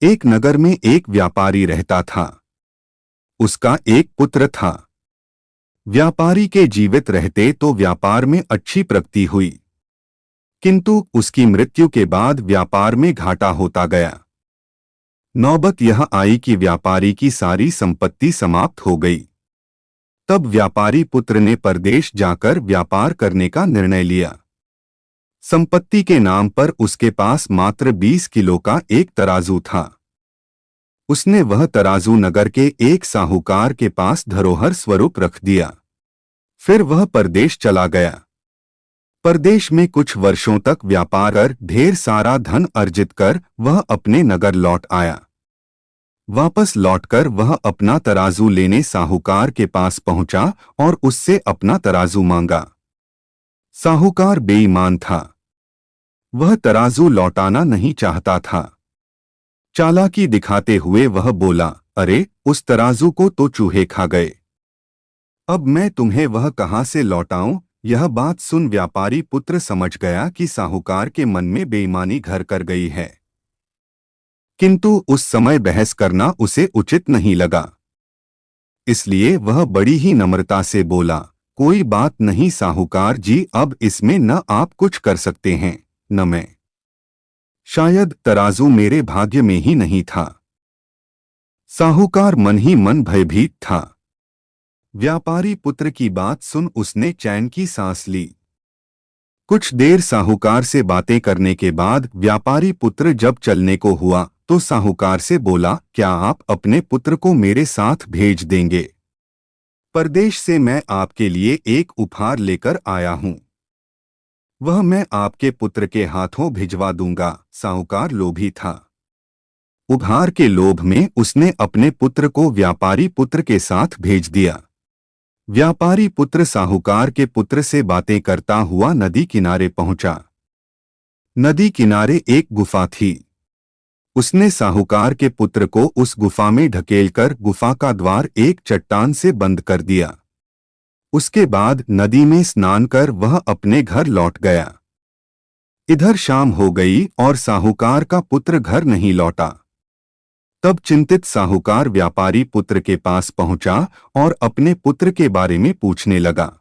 एक नगर में एक व्यापारी रहता था। उसका एक पुत्र था। व्यापारी के जीवित रहते तो व्यापार में अच्छी प्रगति हुई, किंतु उसकी मृत्यु के बाद व्यापार में घाटा होता गया। नौबत यह आई कि व्यापारी की सारी संपत्ति समाप्त हो गई। तब व्यापारी पुत्र ने परदेश जाकर व्यापार करने का निर्णय लिया। संपत्ति के नाम पर उसके पास मात्र 20 किलो का एक तराजू था। उसने वह तराजू नगर के एक साहूकार के पास धरोहर स्वरूप रख दिया। फिर वह परदेश चला गया। परदेश में कुछ वर्षों तक व्यापार कर ढेर सारा धन अर्जित कर वह अपने नगर लौट आया। वापस लौटकर वह अपना तराजू लेने साहूकार के पास पहुंचा और उससे अपना तराजू मांगा। साहूकार बेईमान था। वह तराजू लौटाना नहीं चाहता था। चालाकी दिखाते हुए वह बोला, अरे उस तराजू को तो चूहे खा गए। अब मैं तुम्हें वह कहां से लौटाऊं? यह बात सुन व्यापारी पुत्र समझ गया कि साहूकार के मन में बेईमानी घर कर गई है, किंतु उस समय बहस करना उसे उचित नहीं लगा। इसलिए वह बड़ी ही नम्रता से बोला, कोई बात नहीं साहूकार जी, अब इसमें न आप कुछ कर सकते हैं न मैं। शायद तराजू मेरे भाग्य में ही नहीं था। साहूकार मन ही मन भयभीत था। व्यापारी पुत्र की बात सुन उसने चैन की सांस ली। कुछ देर साहूकार से बातें करने के बाद व्यापारी पुत्र जब चलने को हुआ तो साहूकार से बोला, क्या आप अपने पुत्र को मेरे साथ भेज देंगे? परदेश से मैं आपके लिए एक उपहार लेकर आया हूं। वह मैं आपके पुत्र के हाथों भिजवा दूंगा। साहूकार लोभी था। उपहार के लोभ में उसने अपने पुत्र को व्यापारी पुत्र के साथ भेज दिया। व्यापारी पुत्र साहूकार के पुत्र से बातें करता हुआ नदी किनारे पहुंचा। नदी किनारे एक गुफा थी। उसने साहूकार के पुत्र को उस गुफा में ढकेलकर गुफा का द्वार एक चट्टान से बंद कर दिया। उसके बाद नदी में स्नान कर वह अपने घर लौट गया। इधर शाम हो गई और साहूकार का पुत्र घर नहीं लौटा। तब चिंतित साहूकार व्यापारी पुत्र के पास पहुंचा और अपने पुत्र के बारे में पूछने लगा।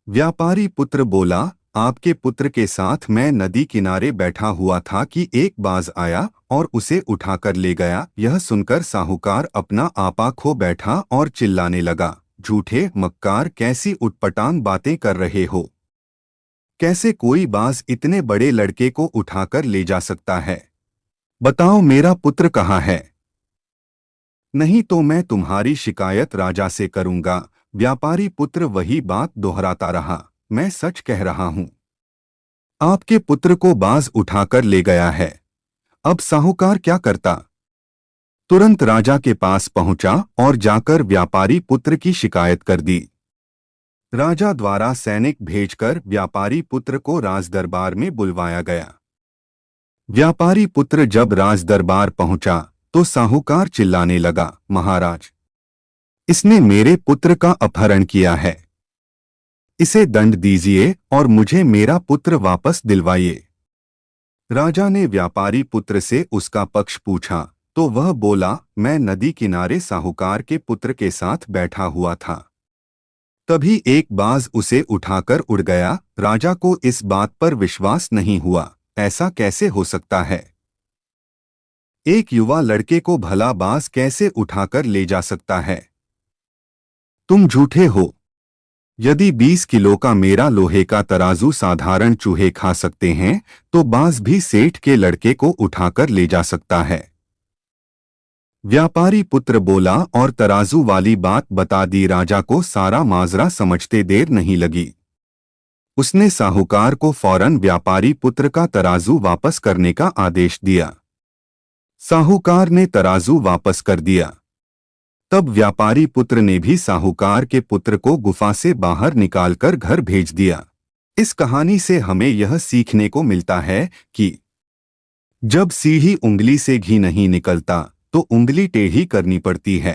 व्यापारी पुत्र बोला, आपके पुत्र के साथ मैं नदी किनारे बैठा हुआ था कि एक बाज आया और उसे उठाकर ले गया। यह सुनकर साहूकार अपना आपा खो बैठा और चिल्लाने लगा, झूठे मक्कार, कैसी उटपटांग बातें कर रहे हो? कैसे कोई बाज इतने बड़े लड़के को उठाकर ले जा सकता है? बताओ मेरा पुत्र कहाँ है? नहीं तो मैं तुम्हारी शिकायत राजा से करूंगा। व्यापारी पुत्र वही बात दोहराता रहा, मैं सच कह रहा हूं। आपके पुत्र को बाज उठाकर ले गया है। अब साहूकार क्या करता? तुरंत राजा के पास पहुंचा और जाकर व्यापारी पुत्र की शिकायत कर दी। राजा द्वारा सैनिक भेजकर व्यापारी पुत्र को राजदरबार में बुलवाया गया। व्यापारी पुत्र जब राजदरबार पहुंचा तो साहूकार चिल्लाने लगा, महाराज, इसने मेरे पुत्र का अपहरण किया है। इसे दंड दीजिए और मुझे मेरा पुत्र वापस दिलवाइए। राजा ने व्यापारी पुत्र से उसका पक्ष पूछा तो वह बोला, मैं नदी किनारे साहूकार के पुत्र के साथ बैठा हुआ था। तभी एक बाज उसे उठाकर उड़ गया। राजा को इस बात पर विश्वास नहीं हुआ। ऐसा कैसे हो सकता है? एक युवा लड़के को भला बाज कैसे उठाकर ले जा सकता है? तुम झूठे हो। यदि 20 किलो का मेरा लोहे का तराजू साधारण चूहे खा सकते हैं तो बाज भी सेठ के लड़के को उठाकर ले जा सकता है। व्यापारी पुत्र बोला और तराजू वाली बात बता दी। राजा को सारा माजरा समझते देर नहीं लगी। उसने साहूकार को फौरन व्यापारी पुत्र का तराजू वापस करने का आदेश दिया। साहूकार ने तराजू वापस कर दिया। तब व्यापारी पुत्र ने भी साहूकार के पुत्र को गुफा से बाहर निकालकर घर भेज दिया। इस कहानी से हमें यह सीखने को मिलता है कि जब सीधी उंगली से घी नहीं निकलता तो उंगली टेढ़ी करनी पड़ती है।